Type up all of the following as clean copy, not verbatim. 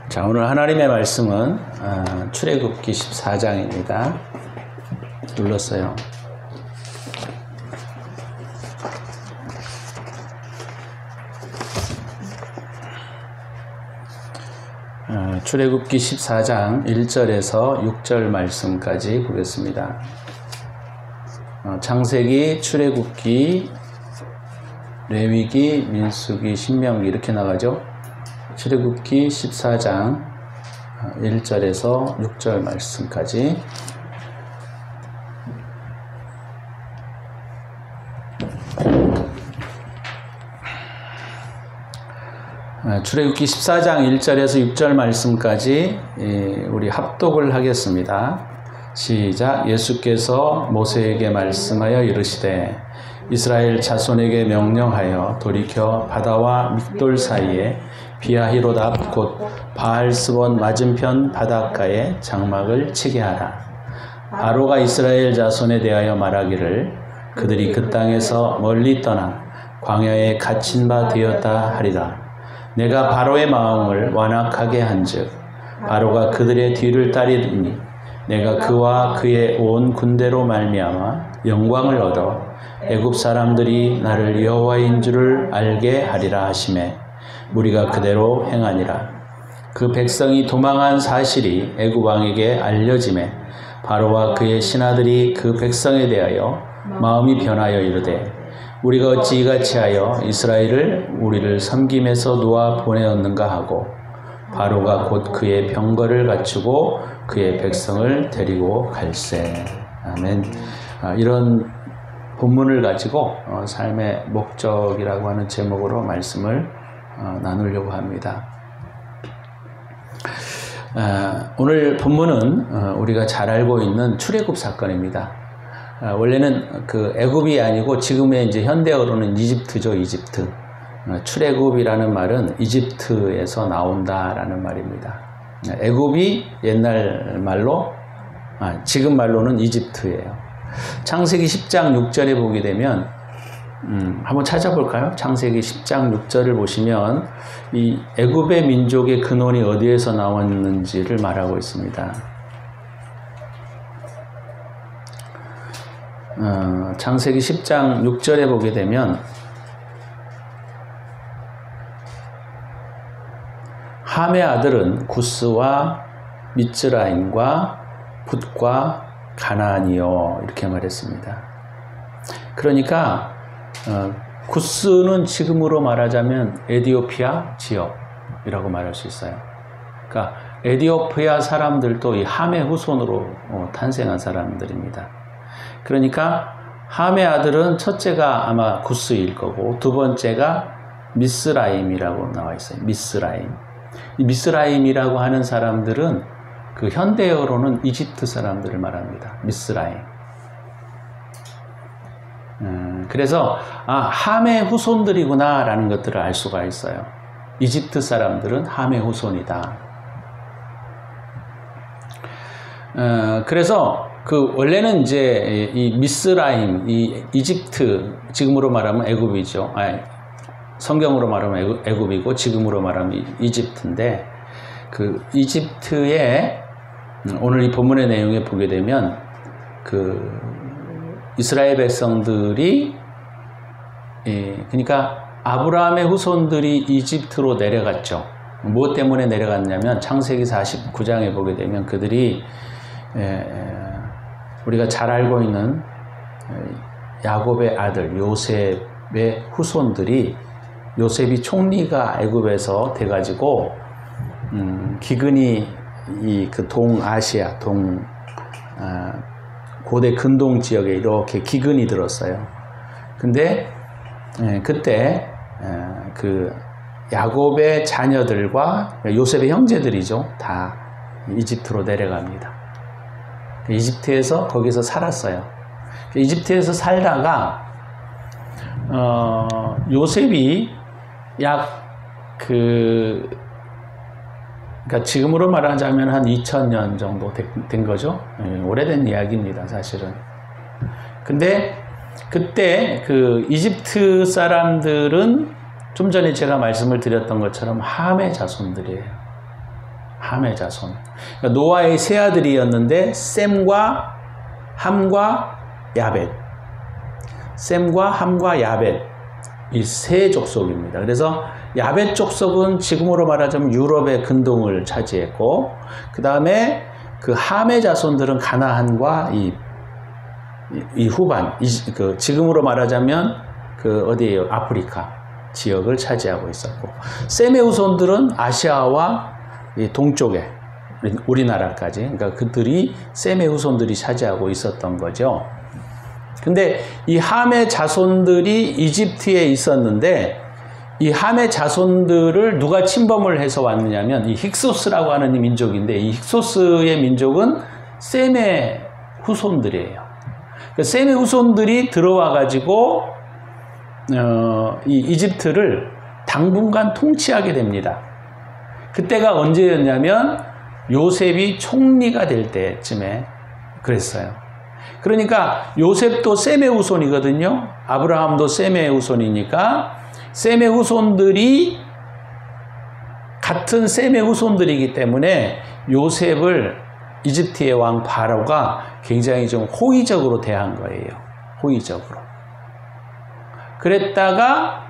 자, 오늘 하나님의 말씀은 출애굽기 14장입니다. 눌렀어요. 출애굽기 14장 1절에서 6절 말씀까지 보겠습니다. 창세기, 출애굽기, 레위기, 민수기, 신명기 이렇게 나가죠. 출애굽기 14장 1절에서 6절 말씀까지. 출애굽기 14장 1절에서 6절 말씀까지 우리 합독을 하겠습니다. 시작. 예수께서 모세에게 말씀하여 이르시되 이스라엘 자손에게 명령하여 돌이켜 바다와 믹돌 사이에 비아히롯 앞 곧 바알스본 맞은편 바닷가에 장막을 치게 하라. 바로가 이스라엘 자손에 대하여 말하기를 그들이 그 땅에서 멀리 떠나 광야에 갇힌 바 되었다 하리라. 내가 바로의 마음을 완악하게 한즉 바로가 그들의 뒤를 따르리니 내가 그와 그의 온 군대로 말미암아 영광을 얻어 애굽 사람들이 나를 여호와인 줄을 알게 하리라 하시매 무리가 그대로 행하니라. 그 백성이 도망한 사실이 애굽 왕에게 알려지매 바로와 그의 신하들이 그 백성에 대하여 마음이 변하여 이르되 우리가 어찌 이같이 하여 이스라엘을 우리를 섬김에서 놓아 보내었는가 하고 바로가 곧 그의 병거를 갖추고 그의 백성을 데리고 갈세. 아멘. 이런 본문을 가지고 삶의 목적이라고 하는 제목으로 말씀을 나누려고 합니다. 오늘 본문은 우리가 잘 알고 있는 출애굽 사건입니다. 원래는 그 애굽이 아니고 지금의 이제 현대어로는 이집트죠, 이집트. 출애굽이라는 말은 이집트에서 나온다라는 말입니다. 애굽이 옛날 말로, 지금 말로는 이집트예요. 창세기 10장 6절에 보게 되면 한번 찾아볼까요? 창세기 10장 6절을 보시면 이 애굽의 민족의 근원이 어디에서 나왔는지를 말하고 있습니다. 창세기 10장 6절에 보게 되면 함의 아들은 구스와 미츠라임과 붓과 가나안이요 이렇게 말했습니다. 그러니까 구스는 지금으로 말하자면 에디오피아 지역이라고 말할 수 있어요. 그러니까 에디오피아 사람들도 이 함의 후손으로 탄생한 사람들입니다. 그러니까 함의 아들은 첫째가 아마 구스일 거고 두 번째가 미스라임이라고 나와 있어요. 미스라임. 이 미스라임이라고 하는 사람들은 그 현대어로는 이집트 사람들을 말합니다. 미스라임. 그래서 함의 후손들이구나 라는 것들을 알 수가 있어요. 이집트 사람들은 함의 후손이다. 그래서 그 원래는 이제 이 미스라임, 이 이집트, 지금으로 말하면 애굽이죠. 성경으로 말하면 애굽이고 지금으로 말하면 이집트인데 그 이집트에 오늘 이 본문의 내용에 보게 되면 그 이스라엘 백성들이 그러니까 아브라함의 후손들이 이집트로 내려갔죠. 무엇 때문에 내려갔냐면 창세기 49장에 보게 되면 그들이 우리가 잘 알고 있는 야곱의 아들 요셉의 후손들이 요셉이 총리가 애굽에서 돼가지고 기근이 이 그 동아시아 고대 근동 지역에 이렇게 기근이 들었어요. 근데 그때 그 야곱의 자녀들과 요셉의 형제들이죠. 다 이집트로 내려갑니다. 이집트에서 거기서 살았어요. 이집트에서 살다가 요셉이 그러니까 지금으로 말하자면 한 2000년 정도 된 거죠. 오래된 이야기입니다, 사실은. 근데 그때 그 이집트 사람들은 좀 전에 제가 말씀을 드렸던 것처럼 함의 자손들이에요. 함의 자손. 그러니까 노아의 세 아들이었는데 셈과 함과 야벳. 셈과 함과 야벳. 이 세 족속입니다. 그래서 야벳 족속은 지금으로 말하자면 유럽의 근동을 차지했고, 그 다음에 그 함의 자손들은 가나안과 이 후반, 그 지금으로 말하자면 그 어디에요? 아프리카 지역을 차지하고 있었고, 셈의 후손들은 아시아와 이 동쪽에 우리나라까지, 그러니까 그들이 셈의 후손들이 차지하고 있었던 거죠. 근데 이 함의 자손들이 이집트에 있었는데, 이 함의 자손들을 누가 침범을 해서 왔느냐면 이 힉소스라고 하는 이 민족인데, 이 힉소스의 민족은 셈의 후손들이에요. 그러니까 셈의 후손들이 들어와 가지고 이 이집트를 당분간 통치하게 됩니다. 그때가 언제였냐면 요셉이 총리가 될 때쯤에 그랬어요. 그러니까 요셉도 셈의 후손이거든요. 아브라함도 셈의 후손이니까 셈의 후손들이 같은 셈의 후손들이기 때문에 요셉을 이집트의 왕 바로가 굉장히 좀 호의적으로 대한 거예요. 호의적으로. 그랬다가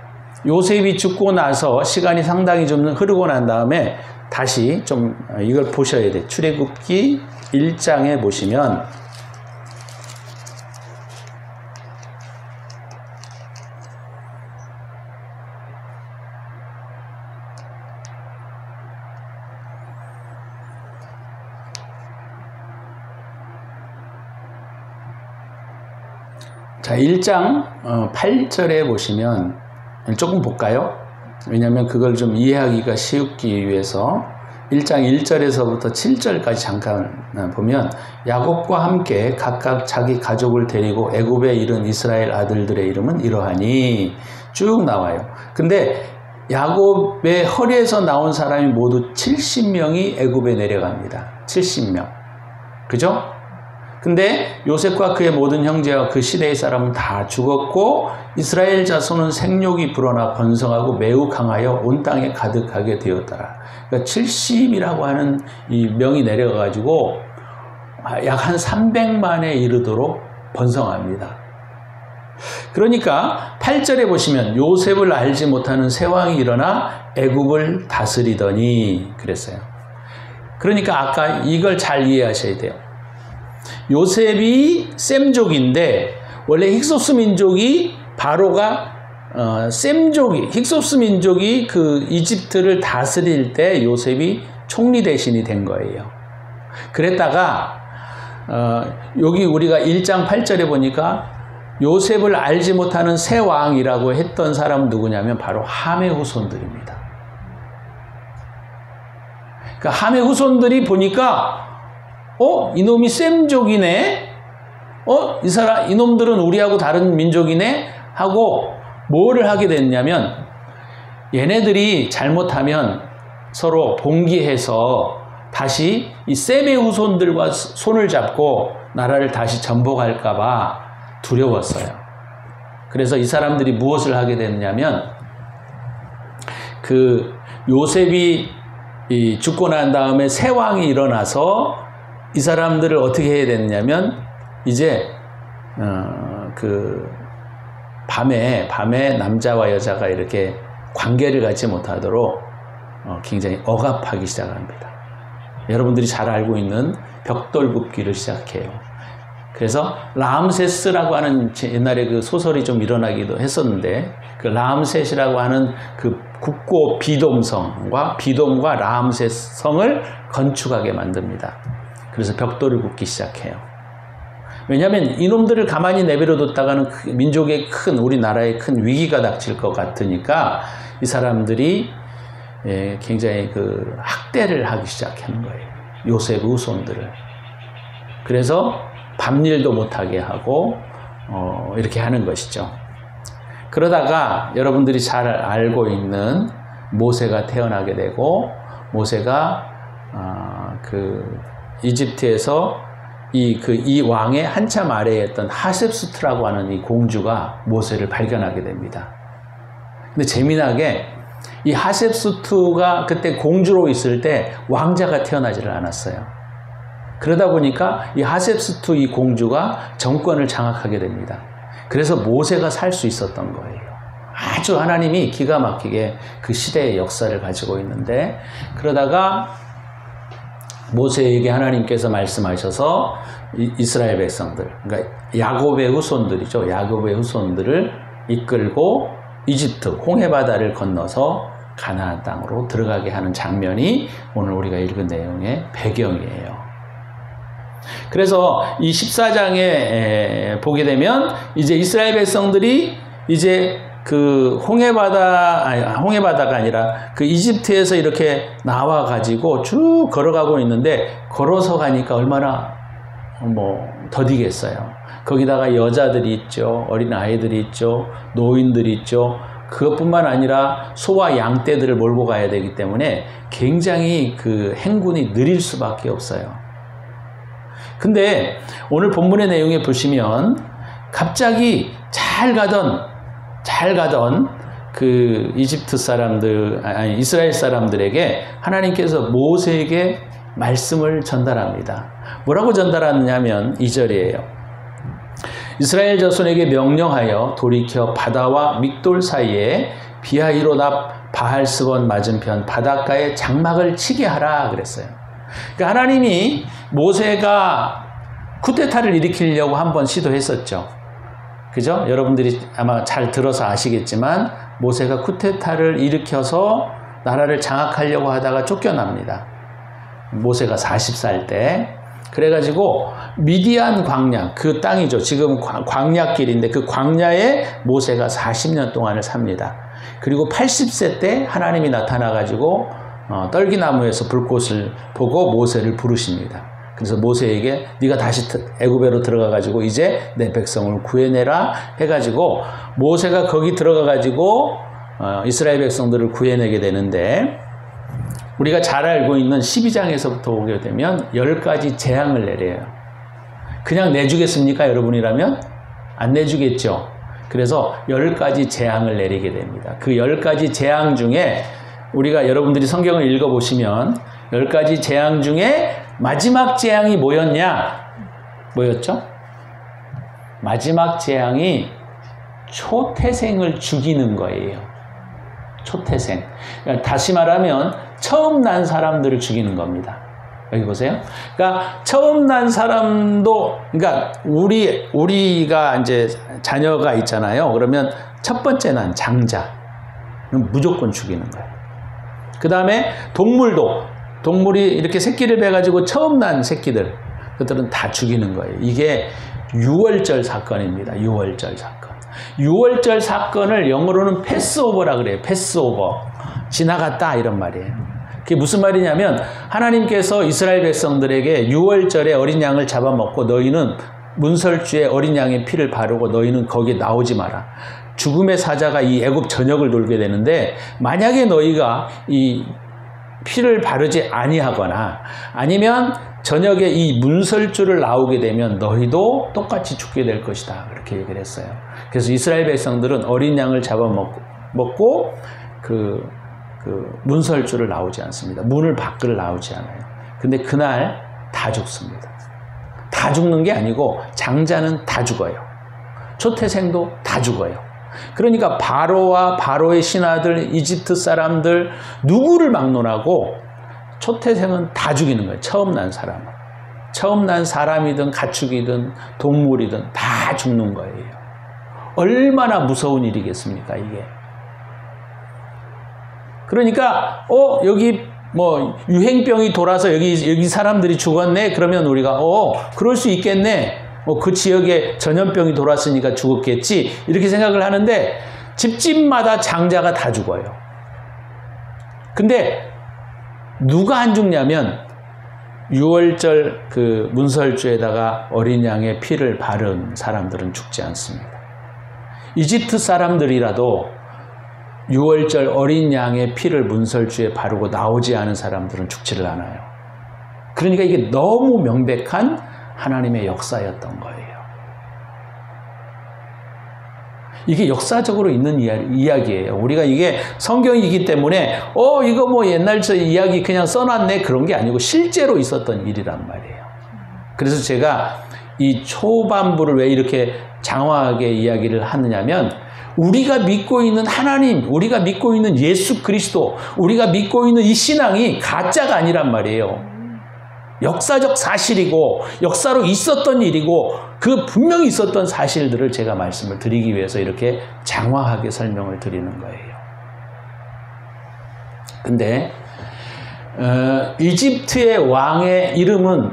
요셉이 죽고 나서 시간이 상당히 좀 흐르고 난 다음에 다시 좀 이걸 보셔야 돼요. 출애굽기 1장에 보시면 자, 1장 8절에 보시면 조금 볼까요? 왜냐하면 그걸 좀 이해하기가 쉽기 위해서 1장 1절에서부터 7절까지 잠깐 보면 야곱과 함께 각각 자기 가족을 데리고 애굽에 이른 이스라엘 아들들의 이름은 이러하니 쭉 나와요. 근데 야곱의 허리에서 나온 사람이 모두 70명이 애굽에 내려갑니다. 70명. 그죠? 근데 요셉과 그의 모든 형제와 그 시대의 사람은 다 죽었고 이스라엘 자손은 생육이 불어나 번성하고 매우 강하여 온 땅에 가득하게 되었더라. 그러니까 70이라고 하는 이 명이 내려가지고 약 한 300만에 이르도록 번성합니다. 그러니까 8절에 보시면 요셉을 알지 못하는 새 왕이 일어나 애굽을 다스리더니 그랬어요. 그러니까 아까 이걸 잘 이해하셔야 돼요. 요셉이 셈족인데 원래 힉소스 민족이 바로가 셈족이 힉소스 민족이 그 이집트를 다스릴 때 요셉이 총리 대신이 된 거예요. 그랬다가 여기 우리가 1장 8절에 보니까 요셉을 알지 못하는 새 왕이라고 했던 사람은 누구냐면 바로 함의 후손들입니다. 그러니까 함의 후손들이 보니까 이놈이 셈족이네? 이놈들은 우리하고 다른 민족이네? 하고 뭐를 하게 됐냐면 얘네들이 잘못하면 서로 봉기해서 다시 이 셈의 후손들과 손을 잡고 나라를 다시 전복할까봐 두려웠어요. 그래서 이 사람들이 무엇을 하게 됐냐면 그 요셉이 죽고 난 다음에 새 왕이 일어나서 이 사람들을 어떻게 해야 됐냐면 이제 그 밤에 남자와 여자가 이렇게 관계를 갖지 못하도록 굉장히 억압하기 시작합니다. 여러분들이 잘 알고 있는 벽돌 굽기를 시작해요. 그래서 라암세스라고 하는 옛날에 그 소설이 좀 일어나기도 했었는데 그 라암셋이라고 하는 그 굽고 비돔과 라암셋 성을 건축하게 만듭니다. 그래서 벽돌을 굽기 시작해요. 왜냐하면 이놈들을 가만히 내버려뒀다가는 민족의 우리나라에 큰 위기가 닥칠 것 같으니까 이 사람들이 굉장히 그 학대를 하기 시작하는 거예요. 요셉 후손들을. 그래서 밤일도 못하게 하고 이렇게 하는 것이죠. 그러다가 여러분들이 잘 알고 있는 모세가 태어나게 되고 모세가 그 이집트에서 이 왕의 한참 아래에 있던 하셉수트라고 하는 이 공주가 모세를 발견하게 됩니다. 근데 재미나게 이 하셉수트가 그때 공주로 있을 때 왕자가 태어나지를 않았어요. 그러다 보니까 이 하셉수트 이 공주가 정권을 장악하게 됩니다. 그래서 모세가 살 수 있었던 거예요. 아주 하나님이 기가 막히게 그 시대의 역사를 가지고 있는데, 그러다가 모세에게 하나님께서 말씀하셔서 이스라엘 백성들, 그러니까 야곱의 후손들이죠. 야곱의 후손들을 이끌고 이집트 홍해바다를 건너서 가나안 땅으로 들어가게 하는 장면이 오늘 우리가 읽은 내용의 배경이에요. 그래서 이 14장에 보게 되면 이제 이스라엘 백성들이 이제 그 홍해바다가 아니라 그 이집트에서 이렇게 나와 가지고 쭉 걸어가고 있는데, 걸어서 가니까 얼마나 더디겠어요. 거기다가 여자들이 있죠, 어린 아이들이 있죠, 노인들이 있죠. 그것뿐만 아니라 소와 양떼들을 몰고 가야 되기 때문에 굉장히 그 행군이 느릴 수밖에 없어요. 근데 오늘 본문의 내용에 보시면 갑자기 잘 가던 그 이집트 사람들, 이스라엘 사람들에게 하나님께서 모세에게 말씀을 전달합니다. 뭐라고 전달하느냐면 2절이에요. 이스라엘 자손에게 명령하여 돌이켜 바다와 믹돌 사이에 비하히로답 바할스본 맞은편 바닷가에 장막을 치게 하라 그랬어요. 그러니까 하나님이 모세가 쿠데타를 일으키려고 한번 시도했었죠. 그죠? 여러분들이 아마 잘 들어서 아시겠지만 모세가 쿠데타를 일으켜서 나라를 장악하려고 하다가 쫓겨납니다. 모세가 40살 때. 그래가지고 미디안 광야, 그 땅이죠. 지금 광야길인데 그 광야에 모세가 40년 동안을 삽니다. 그리고 80세 때 하나님이 나타나가지고 떨기나무에서 불꽃을 보고 모세를 부르십니다. 그래서 모세에게 네가 다시 애굽으로 들어가가지고 이제 내 백성을 구해내라 해가지고 모세가 거기 들어가가지고 이스라엘 백성들을 구해내게 되는데, 우리가 잘 알고 있는 12장에서부터 보게 되면 10가지 재앙을 내려요. 그냥 내주겠습니까? 여러분이라면? 안 내주겠죠. 그래서 10가지 재앙을 내리게 됩니다. 그 10가지 재앙 중에 우리가 여러분들이 성경을 읽어보시면 10가지 재앙 중에 마지막 재앙이 뭐였죠? 마지막 재앙이 초태생을 죽이는 거예요. 초태생. 그러니까 다시 말하면 처음 난 사람들을 죽이는 겁니다. 여기 보세요. 그러니까 처음 난 사람도, 그러니까 우리가 이제 자녀가 있잖아요. 그러면 첫 번째 난 장자, 무조건 죽이는 거예요. 그 다음에 동물이 이렇게 새끼를 베가지고 처음 난 새끼들, 그들은 다 죽이는 거예요. 이게 유월절 사건입니다. 유월절 사건. 유월절 사건을 영어로는 패스오버라 그래요. 패스오버. 지나갔다 이런 말이에요. 그게 무슨 말이냐면 하나님께서 이스라엘 백성들에게 유월절에 어린 양을 잡아먹고 너희는 문설주에 어린 양의 피를 바르고 너희는 거기에 나오지 마라. 죽음의 사자가 이 애굽 전역을 돌게 되는데, 만약에 너희가 이 피를 바르지 아니하거나 아니면 저녁에 이 문설주를 나오게 되면 너희도 똑같이 죽게 될 것이다. 그렇게 얘기를 했어요. 그래서 이스라엘 백성들은 어린 양을 잡아먹고 그 문설주를 나오지 않습니다. 문을 밖을 나오지 않아요. 근데 그날 다 죽습니다. 다 죽는 게 아니고 장자는 다 죽어요. 초태생도 다 죽어요. 그러니까 바로와 바로의 신하들, 이집트 사람들 누구를 막론하고 초태생은 다 죽이는 거예요. 처음 난 사람은. 처음 난 사람이든 가축이든 동물이든 다 죽는 거예요. 얼마나 무서운 일이겠습니까, 이게. 그러니까 여기 뭐 유행병이 돌아서 여기 사람들이 죽었네. 그러면 우리가 그럴 수 있겠네. 그 지역에 전염병이 돌았으니까 죽었겠지. 이렇게 생각을 하는데 집집마다 장자가 다 죽어요. 근데 누가 안 죽냐면 유월절 그 문설주에다가 어린 양의 피를 바른 사람들은 죽지 않습니다. 이집트 사람들이라도 유월절 어린 양의 피를 문설주에 바르고 나오지 않은 사람들은 죽지를 않아요. 그러니까 이게 너무 명백한 하나님의 역사였던 거예요. 이게 역사적으로 있는 이야기예요. 우리가 이게 성경이기 때문에 이거 뭐 옛날 저 이야기 그냥 써놨네 그런 게 아니고 실제로 있었던 일이란 말이에요. 그래서 제가 이 초반부를 왜 이렇게 장황하게 이야기를 하느냐면 우리가 믿고 있는 하나님, 우리가 믿고 있는 예수 그리스도, 우리가 믿고 있는 이 신앙이 가짜가 아니란 말이에요. 역사적 사실이고 역사로 있었던 일이고 그 분명히 있었던 사실들을 제가 말씀을 드리기 위해서 이렇게 장황하게 설명을 드리는 거예요. 근데 이집트의 왕의 이름은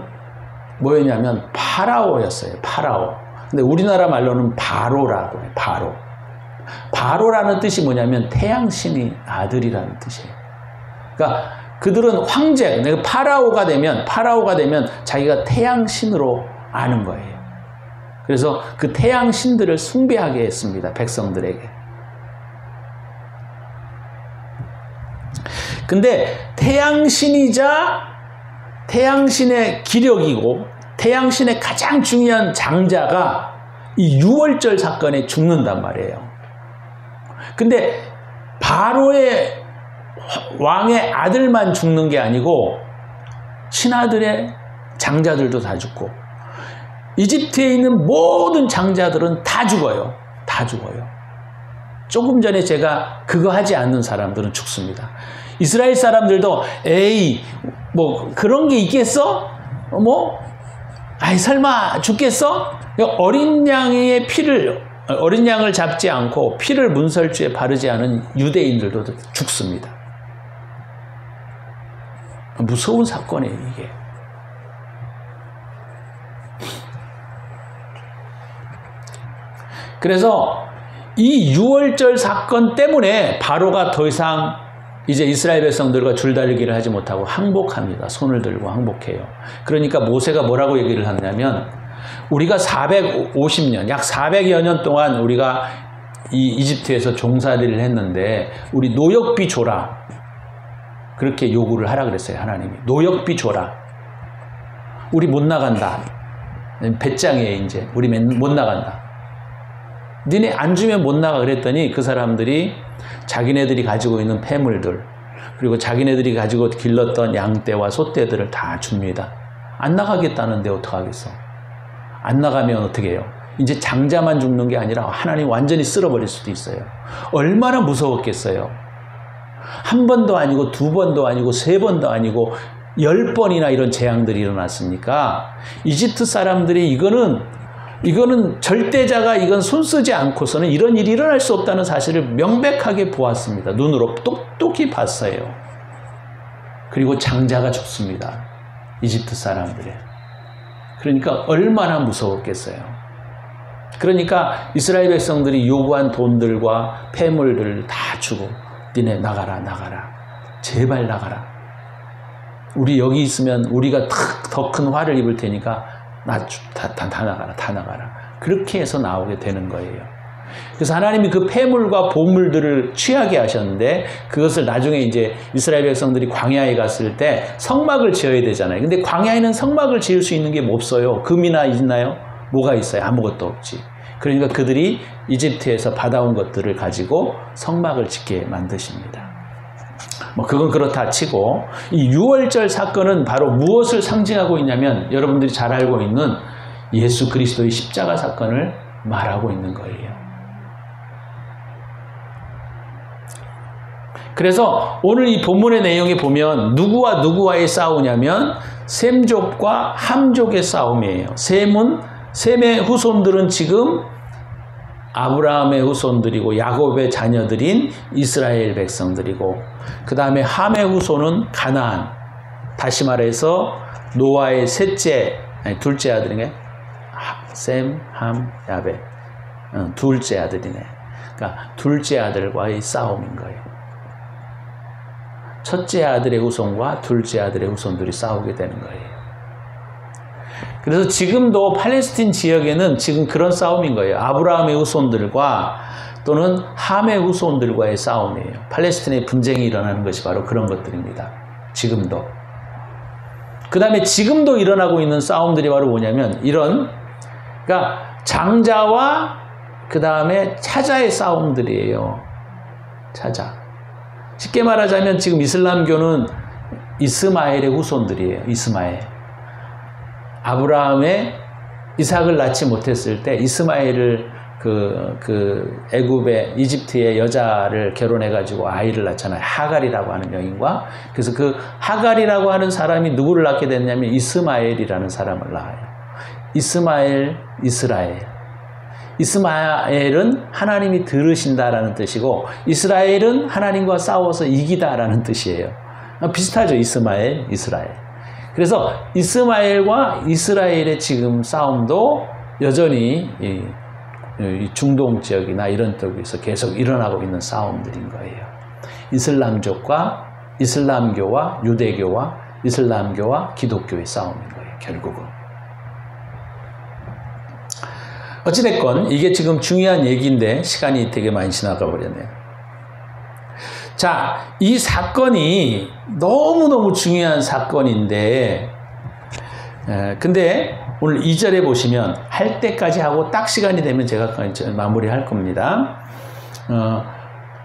뭐였냐면 파라오였어요. 파라오. 근데 우리나라 말로는 바로라고 해요. 바로. 바로라는 뜻이 뭐냐면 태양신의 아들이라는 뜻이에요. 그러니까 그들은 황제, 파라오가 되면 자기가 태양신으로 아는 거예요. 그래서 그 태양신들을 숭배하게 했습니다. 백성들에게. 근데 태양신이자 태양신의 기력이고 태양신의 가장 중요한 장자가 이 유월절 사건에 죽는단 말이에요. 근데 바로의 왕의 아들만 죽는 게 아니고 신하들의 장자들도 다 죽고 이집트에 있는 모든 장자들은 다 죽어요. 다 죽어요. 조금 전에 제가 그거 하지 않는 사람들은 죽습니다. 이스라엘 사람들도 뭐 그런 게 있겠어? 설마 죽겠어? 어린 양을 잡지 않고 피를 문설주에 바르지 않은 유대인들도 죽습니다. 무서운 사건이에요, 이게. 그래서 이 유월절 사건 때문에 바로가 더 이상 이제 이스라엘 백성들과 줄다리기를 하지 못하고 항복합니다. 손을 들고 항복해요. 그러니까 모세가 뭐라고 얘기를 하냐면 우리가 450년, 약 400여 년 동안 우리가 이 이집트에서 종살이를 했는데 우리 노역비 줘라. 그렇게 요구를 하라 그랬어요. 하나님이. 노역비 줘라. 우리 못 나간다. 배짱이에요. 이제 우리 못 나간다. 니네 안 주면 못 나가 그랬더니 그 사람들이 자기네들이 가지고 있는 폐물들 그리고 자기네들이 가지고 길렀던 양떼와 소떼들을 다 줍니다. 안 나가겠다는데 어떡하겠어. 안 나가면 어떻게 해요? 이제 장자만 죽는 게 아니라 하나님 완전히 쓸어버릴 수도 있어요. 얼마나 무서웠겠어요. 한 번도 아니고 두 번도 아니고 세 번도 아니고 10번이나 이런 재앙들이 일어났으니까 이집트 사람들이 이거는 절대자가 이건 손쓰지 않고서는 이런 일이 일어날 수 없다는 사실을 명백하게 보았습니다. 눈으로 똑똑히 봤어요. 그리고 장자가 죽습니다. 이집트 사람들의. 그러니까 얼마나 무서웠겠어요. 그러니까 이스라엘 백성들이 요구한 돈들과 폐물들을 다 주고 니네 나가라 나가라. 제발 나가라. 우리 여기 있으면 우리가 더 큰 화를 입을 테니까 다 나가라 다 나가라. 그렇게 해서 나오게 되는 거예요. 그래서 하나님이 그 폐물과 보물들을 취하게 하셨는데 그것을 나중에 이제 이스라엘 백성들이 광야에 갔을 때 성막을 지어야 되잖아요. 근데 광야에는 성막을 지을 수 있는 게 없어요. 금이나 있나요? 뭐가 있어요? 아무것도 없지. 그러니까 그들이 이집트에서 받아온 것들을 가지고 성막을 짓게 만드십니다. 뭐 그건 그렇다 치고 이 유월절 사건은 바로 무엇을 상징하고 있냐면 여러분들이 잘 알고 있는 예수 그리스도의 십자가 사건을 말하고 있는 거예요. 그래서 오늘 이 본문의 내용에 보면 누구와 누구와의 싸우냐면 셈족과 함족의 싸움이에요. 셈의 후손들은 지금 아브라함의 후손들이고 야곱의 자녀들인 이스라엘 백성들이고 그 다음에 함의 후손은 가나안, 다시 말해서 노아의 둘째 아들이네. 셈, 함, 야벳. 둘째 아들이네. 그러니까 둘째 아들과의 싸움인 거예요. 첫째 아들의 후손과 둘째 아들의 후손들이 싸우게 되는 거예요. 그래서 지금도 팔레스틴 지역에는 지금 그런 싸움인 거예요. 아브라함의 후손들과 또는 함의 후손들과의 싸움이에요. 팔레스틴의 분쟁이 일어나는 것이 바로 그런 것들입니다. 지금도. 그 다음에 지금도 일어나고 있는 싸움들이 바로 뭐냐면 그러니까 장자와 그 다음에 차자의 싸움들이에요. 차자. 쉽게 말하자면 지금 이슬람교는 이스마엘의 후손들이에요. 이스마엘. 아브라함의 이삭을 낳지 못했을 때 이스마엘을 애굽의 이집트의 여자를 결혼해가지고 아이를 낳잖아요. 하갈이라고 하는 여인과. 그래서 그 하갈이라고 하는 사람이 누구를 낳게 됐냐면 이스마엘이라는 사람을 낳아요. 이스마엘, 이스라엘. 이스마엘은 하나님이 들으신다라는 뜻이고 이스라엘은 하나님과 싸워서 이기다라는 뜻이에요. 비슷하죠. 이스마엘, 이스라엘. 그래서 이스마엘과 이스라엘의 지금 싸움도 여전히 이 중동 지역이나 이런 쪽에서 계속 일어나고 있는 싸움들인 거예요. 이슬람교와 유대교와 이슬람교와 기독교의 싸움인 거예요. 결국은. 어찌됐건 이게 지금 중요한 얘기인데 시간이 되게 많이 지나가 버렸네요. 자, 이 사건이 너무너무 중요한 사건인데 근데 오늘 2절에 보시면 할 때까지 하고 딱 시간이 되면 제가 마무리할 겁니다.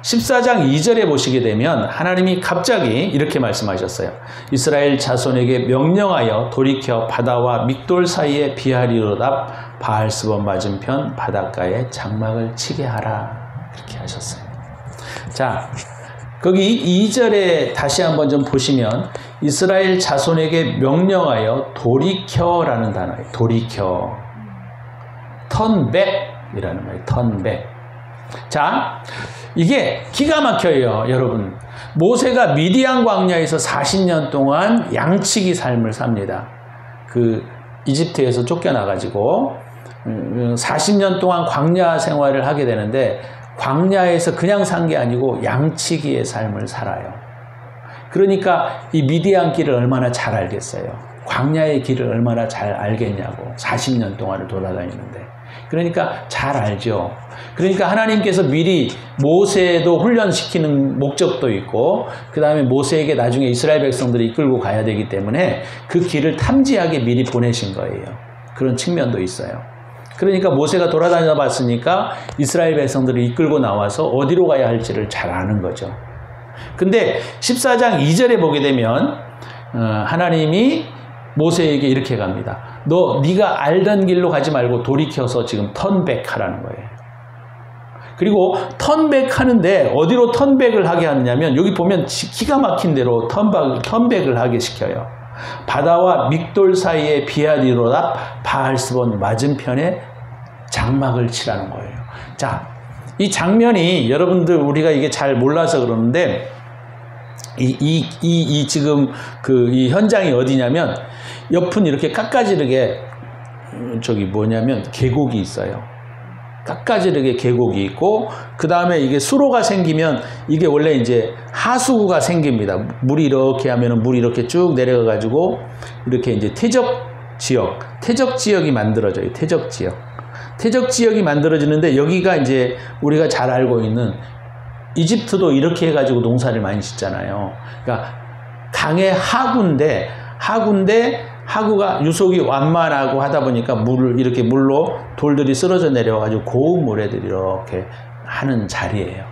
14장 2절에 보시게 되면 하나님이 갑자기 이렇게 말씀하셨어요. 이스라엘 자손에게 명령하여 돌이켜 바다와 믹돌 사이에 비하리로답 바알스본 맞은편 바닷가에 장막을 치게 하라. 그렇게 하셨어요. 자, 거기 2절에 다시 한번 좀 보시면 이스라엘 자손에게 명령하여 돌이켜라는 단어예요. 돌이켜. 턴백이라는 말이에요. 턴백. 자, 이게 기가 막혀요, 여러분. 모세가 미디안 광야에서 40년 동안 양치기 삶을 삽니다. 이집트에서 쫓겨나가지고 40년 동안 광야 생활을 하게 되는데 광야에서 그냥 산 게 아니고 양치기의 삶을 살아요. 그러니까 이 미디안 길을 얼마나 잘 알겠어요. 광야의 길을 얼마나 잘 알겠냐고. 40년 동안을 돌아다니는데. 그러니까 잘 알죠. 그러니까 하나님께서 미리 모세도 훈련시키는 목적도 있고 그 다음에 모세에게 나중에 이스라엘 백성들을 이끌고 가야 되기 때문에 그 길을 탐지하게 미리 보내신 거예요. 그런 측면도 있어요. 그러니까 모세가 돌아다녀 봤으니까 이스라엘 백성들을 이끌고 나와서 어디로 가야 할지를 잘 아는 거죠. 근데 14장 2절에 보게 되면 하나님이 모세에게 이렇게 갑니다. 네가 알던 길로 가지 말고 돌이켜서 지금 턴백하라는 거예요. 그리고 턴백하는데 어디로 턴백을 하게 하느냐면 여기 보면 기가 막힌 대로 턴백을 하게 시켜요. 바다와 믹돌 사이에 비하리로답 바알스본 맞은편에 장막을 치라는 거예요. 자, 이 장면이 여러분들 우리가 이게 잘 몰라서 그러는데 지금 이 현장이 어디냐면 옆은 이렇게 깎아지르게 계곡이 있어요. 깎아지르게 계곡이 있고 그 다음에 이게 수로가 생기면 이게 원래 이제 하수구가 생깁니다. 물이 이렇게 하면은 물이 이렇게 쭉 내려가 가지고 이렇게 이제 퇴적 지역이 만들어져요. 퇴적 지역이 만들어지는데 여기가 이제 우리가 잘 알고 있는 이집트도 이렇게 해가지고 농사를 많이 짓잖아요. 그러니까 강의 하구가 유속이 완만하고 하다 보니까 물로 돌들이 쓰러져 내려와가지고 고운 모래들이 이렇게 하는 자리예요.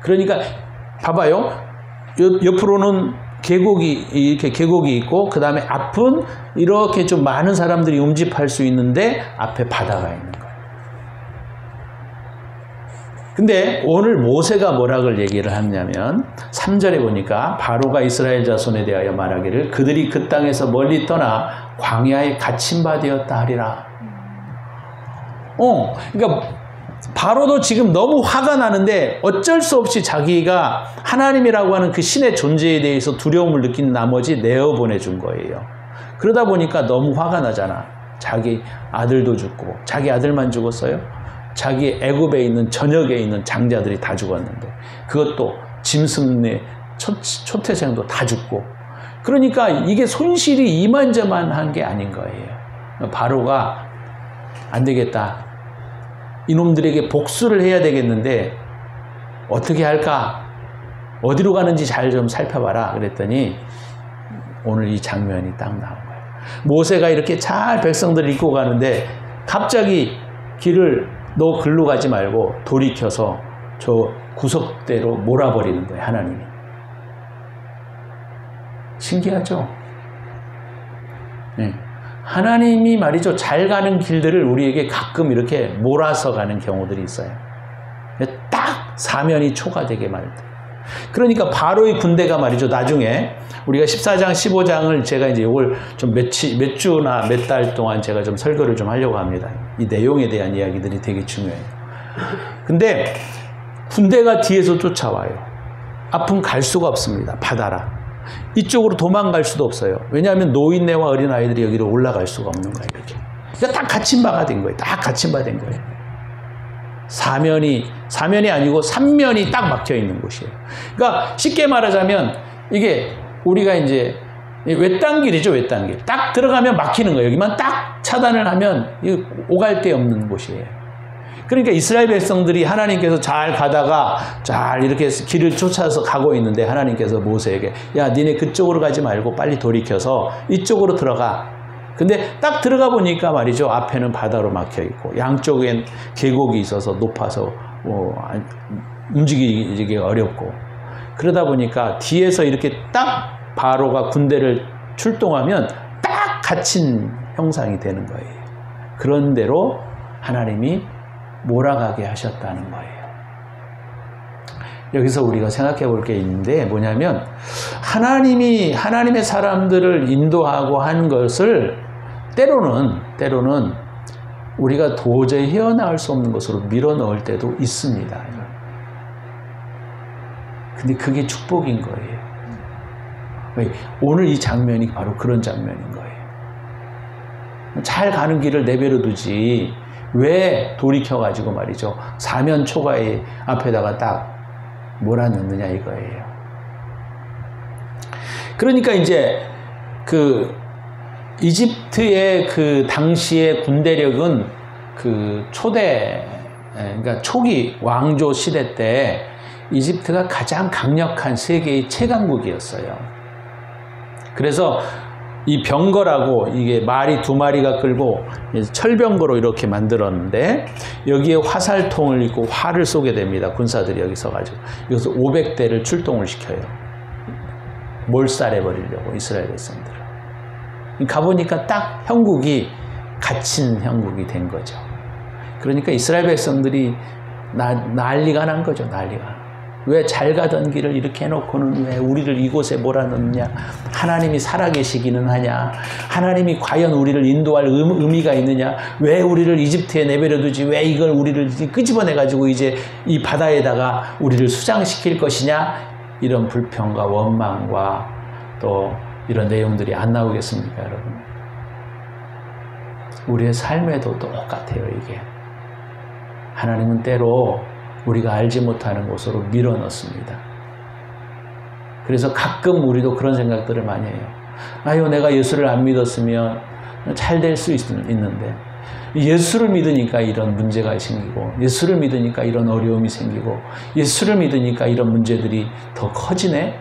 그러니까 봐봐요. 옆으로는 계곡이 있고 그 다음에 앞은 이렇게 좀 많은 사람들이 음집할 수 있는데 앞에 바다가 있는 거예요. 근데 오늘 모세가 뭐라고 얘기를 하냐면 3절에 보니까 바로가 이스라엘 자손에 대하여 말하기를 그들이 그 땅에서 멀리 떠나 광야에 갇힌 바 되었다 하리라. 그러니까 바로도 지금 너무 화가 나는데 어쩔 수 없이 자기가 하나님이라고 하는 그 신의 존재에 대해서 두려움을 느낀 나머지 내어보내준 거예요. 그러다 보니까 너무 화가 나잖아. 자기 아들도 죽고 자기 아들만 죽었어요. 자기 애굽에 있는 전역에 있는 장자들이 다 죽었는데 그것도 짐승의 초태생도 다 죽고 그러니까 이게 손실이 이만저만한 게 아닌 거예요. 바로가 안 되겠다. 이놈들에게 복수를 해야 되겠는데 어떻게 할까? 어디로 가는지 잘 좀 살펴봐라. 그랬더니 오늘 이 장면이 딱 나온 거예요. 모세가 이렇게 잘 백성들을 이끌고 가는데 갑자기 길을 너 글로 가지 말고 돌이켜서 저 구석대로 몰아버리는 거예요. 하나님이. 신기하죠? 네. 하나님이 말이죠. 잘 가는 길들을 우리에게 가끔 이렇게 몰아서 가는 경우들이 있어요. 딱 사면이 초과되게 말입니다. 그러니까 바로의 군대가 말이죠. 나중에 우리가 14장, 15장을 제가 이제 이걸 좀 몇 주나 몇 달 동안 제가 좀 설교를 좀 하려고 합니다. 이 내용에 대한 이야기들이 되게 중요해요. 근데 군대가 뒤에서 쫓아와요. 앞은 갈 수가 없습니다. 바다라. 이쪽으로 도망갈 수도 없어요. 왜냐하면 노인네와 어린아이들이 여기로 올라갈 수가 없는 거예요. 이렇게. 그러니까 딱 갇힌 바가 된 거예요. 딱 갇힌 바 된 거예요. 사면이 아니고 삼면이 딱 막혀 있는 곳이에요. 그러니까 쉽게 말하자면 이게 우리가 이제 외딴길이죠. 외딴길. 딱 들어가면 막히는 거예요. 여기만 딱 차단을 하면 오갈 데 없는 곳이에요. 그러니까 이스라엘 백성들이 하나님께서 잘 가다가 잘 이렇게 길을 쫓아서 가고 있는데 하나님께서 모세에게 야 니네 그쪽으로 가지 말고 빨리 돌이켜서 이쪽으로 들어가. 근데 딱 들어가 보니까 말이죠. 앞에는 바다로 막혀 있고 양쪽엔 계곡이 있어서 높아서 움직이기 어렵고 그러다 보니까 뒤에서 이렇게 딱 바로가 군대를 출동하면 딱 갇힌 형상이 되는 거예요. 그런 대로 하나님이 몰아가게 하셨다는 거예요. 여기서 우리가 생각해 볼 게 있는데 뭐냐면 하나님이 하나님의 사람들을 인도하고 한 것을 때로는 우리가 도저히 헤어나올 수 없는 것으로 밀어넣을 때도 있습니다. 근데 그게 축복인 거예요. 오늘 이 장면이 바로 그런 장면인 거예요. 잘 가는 길을 내버려 두지 왜 돌이켜가지고 말이죠. 사면 초과의 앞에다가 딱 몰아넣느냐 이거예요. 그러니까 이제 그 이집트의 그 당시의 군대력은 그 그러니까 초기 왕조 시대 때 이집트가 가장 강력한 세계의 최강국이었어요. 그래서 이 병거라고 이게 말이 2마리가 끌고 철병거로 이렇게 만들었는데 여기에 화살통을 입고 활을 쏘게 됩니다. 군사들이 여기 서가지고 여기서 500대를 출동을 시켜요. 몰살해버리려고 이스라엘 백성들을. 가보니까 딱 형국이 갇힌 형국이 된 거죠. 그러니까 이스라엘 백성들이 난리가 난 거죠. 난리가. 왜 잘 가던 길을 이렇게 해놓고는 왜 우리를 이곳에 몰아넣느냐. 하나님이 살아계시기는 하냐. 하나님이 과연 우리를 인도할 의미가 있느냐. 왜 우리를 이집트에 내버려두지. 왜 이걸 우리를 끄집어내가지고 이제 이 바다에다가 우리를 수장시킬 것이냐. 이런 불평과 원망과 또 이런 내용들이 안 나오겠습니까, 여러분? 우리의 삶에도 똑같아요, 이게. 하나님은 때로 우리가 알지 못하는 곳으로 밀어넣습니다. 그래서 가끔 우리도 그런 생각들을 많이 해요. 아유, 내가 예수를 안 믿었으면 잘 될 수 있는데 예수를 믿으니까 이런 문제가 생기고 예수를 믿으니까 이런 어려움이 생기고 예수를 믿으니까 이런 문제들이 더 커지네?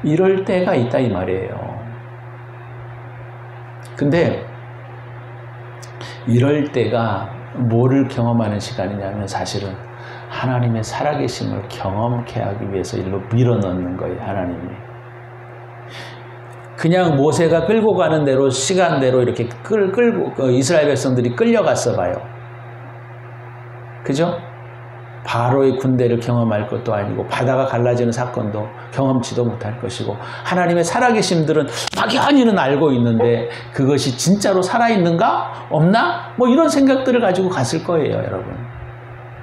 이럴 때가 있다 이 말이에요. 근데 이럴 때가 뭐를 경험하는 시간이냐면 사실은 하나님의 살아계심을 경험케 하기 위해서 일로 밀어넣는 거예요. 하나님이. 그냥 모세가 끌고 가는 대로 시간대로 이렇게 끌고 이스라엘 백성들이 끌려갔어 봐요. 그죠? 바로의 군대를 경험할 것도 아니고 바다가 갈라지는 사건도 경험치도 못할 것이고 하나님의 살아계심들은 막연히는 알고 있는데 그것이 진짜로 살아있는가? 없나? 뭐 이런 생각들을 가지고 갔을 거예요, 여러분.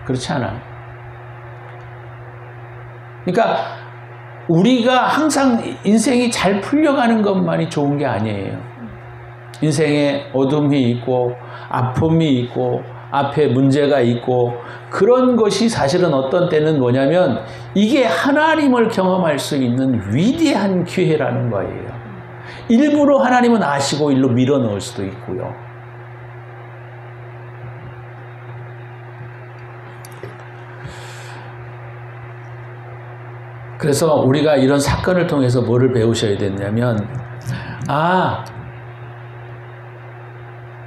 그렇지 않아요? 그러니까 우리가 항상 인생이 잘 풀려가는 것만이 좋은 게 아니에요. 인생에 어둠이 있고 아픔이 있고 앞에 문제가 있고 그런 것이 사실은 어떤 때는 뭐냐면 이게 하나님을 경험할 수 있는 위대한 기회라는 거예요. 일부러 하나님은 아시고 일로 밀어넣을 수도 있고요. 그래서 우리가 이런 사건을 통해서 뭐를 배우셔야 되냐면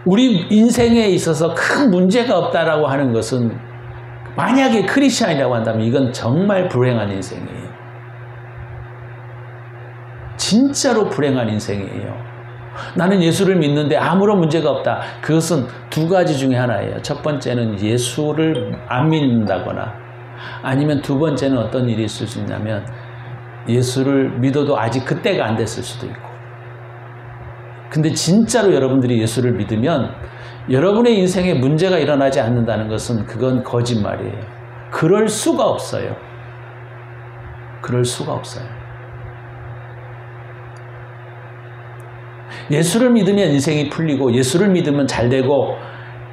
우리 인생에 있어서 큰 문제가 없다라고 하는 것은 만약에 크리스찬이라고 한다면 이건 정말 불행한 인생이에요. 진짜로 불행한 인생이에요. 나는 예수를 믿는데 아무런 문제가 없다. 그것은 두 가지 중에 하나예요. 첫 번째는 예수를 안 믿는다거나, 아니면 두 번째는 어떤 일이 있을 수 있냐면 예수를 믿어도 아직 그때가 안 됐을 수도 있고. 근데 진짜로 여러분들이 예수를 믿으면 여러분의 인생에 문제가 일어나지 않는다는 것은 그건 거짓말이에요. 그럴 수가 없어요. 그럴 수가 없어요. 예수를 믿으면 인생이 풀리고 예수를 믿으면 잘 되고,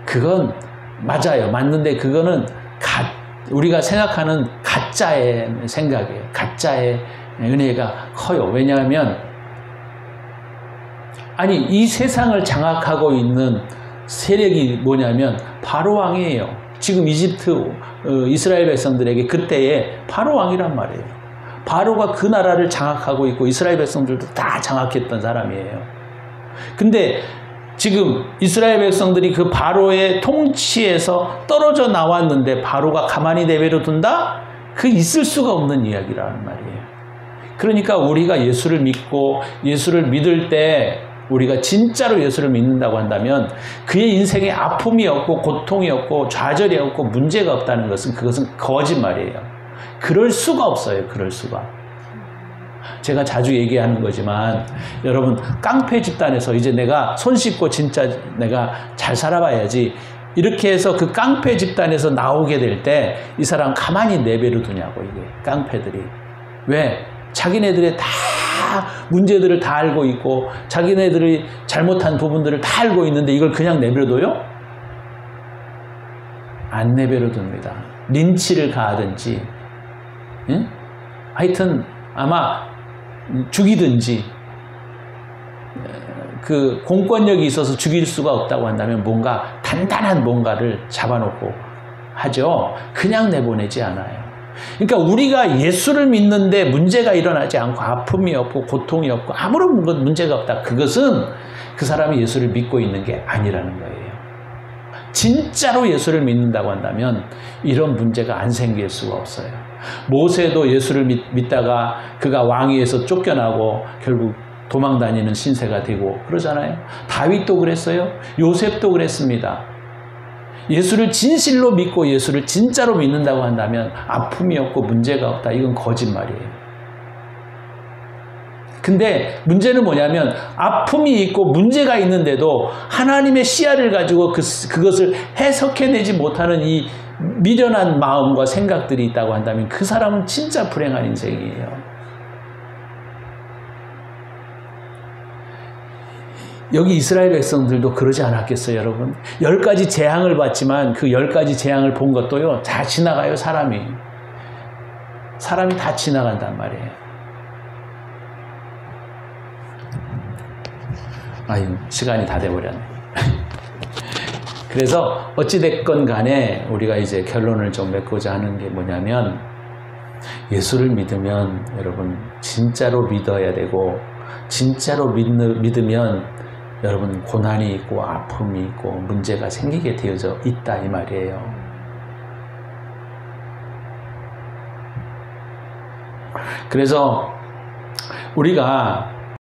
그건 맞아요. 맞는데 그거는 우리가 생각하는 가짜의 생각이에요. 가짜의 은혜가 커요. 왜냐하면 이 세상을 장악하고 있는 세력이 뭐냐면 바로 왕이에요. 지금 이집트 이스라엘 백성들에게 그때의 바로 왕이란 말이에요. 바로가 그 나라를 장악하고 있고 이스라엘 백성들도 다 장악했던 사람이에요. 근데 지금 이스라엘 백성들이 그 바로의 통치에서 떨어져 나왔는데 바로가 가만히 내버려 둔다? 그 있을 수가 없는 이야기라는 말이에요. 그러니까 우리가 예수를 믿고 예수를 믿을 때 우리가 진짜로 예수를 믿는다고 한다면 그의 인생에 아픔이 없고 고통이 없고 좌절이 없고 문제가 없다는 것은 그것은 거짓말이에요. 그럴 수가 없어요. 그럴 수가. 제가 자주 얘기하는 거지만 여러분, 깡패 집단에서 이제 내가 손 씻고 진짜 내가 잘 살아봐야지 이렇게 해서 그 깡패 집단에서 나오게 될 때 이 사람 가만히 내버려 두냐고. 이게 깡패들이. 왜? 자기네들의 다 문제들을 다 알고 있고 자기네들이 잘못한 부분들을 다 알고 있는데 이걸 그냥 내버려둬요? 안 내버려둡니다. 린치를 가하든지, 응? 하여튼 아마 죽이든지, 그 공권력이 있어서 죽일 수가 없다고 한다면 뭔가 단단한 뭔가를 잡아놓고 하죠. 그냥 내보내지 않아요. 그러니까 우리가 예수를 믿는데 문제가 일어나지 않고 아픔이 없고 고통이 없고 아무런 문제가 없다. 그것은 그 사람이 예수를 믿고 있는 게 아니라는 거예요. 진짜로 예수를 믿는다고 한다면 이런 문제가 안 생길 수가 없어요. 모세도 예수를 믿다가 그가 왕위에서 쫓겨나고 결국 도망다니는 신세가 되고 그러잖아요. 다윗도 그랬어요. 요셉도 그랬습니다. 예수를 진실로 믿고 예수를 진짜로 믿는다고 한다면 아픔이 없고 문제가 없다. 이건 거짓말이에요. 근데 문제는 뭐냐면 아픔이 있고 문제가 있는데도 하나님의 시야를 가지고 그것을 해석해내지 못하는 이 미련한 마음과 생각들이 있다고 한다면 그 사람은 진짜 불행한 인생이에요. 여기 이스라엘 백성들도 그러지 않았겠어요, 여러분? 10가지 재앙을 받지만 그 10가지 재앙을 본 것도요, 다 지나가요, 사람이 다 지나간단 말이에요. 아유, 시간이 다 돼버렸네. 그래서 어찌됐건 간에 우리가 이제 결론을 좀 맺고자 하는 게 뭐냐면, 예수를 믿으면 여러분 진짜로 믿어야 되고, 진짜로 믿으면 여러분 고난이 있고 아픔이 있고 문제가 생기게 되어져 있다 이 말이에요. 그래서 우리가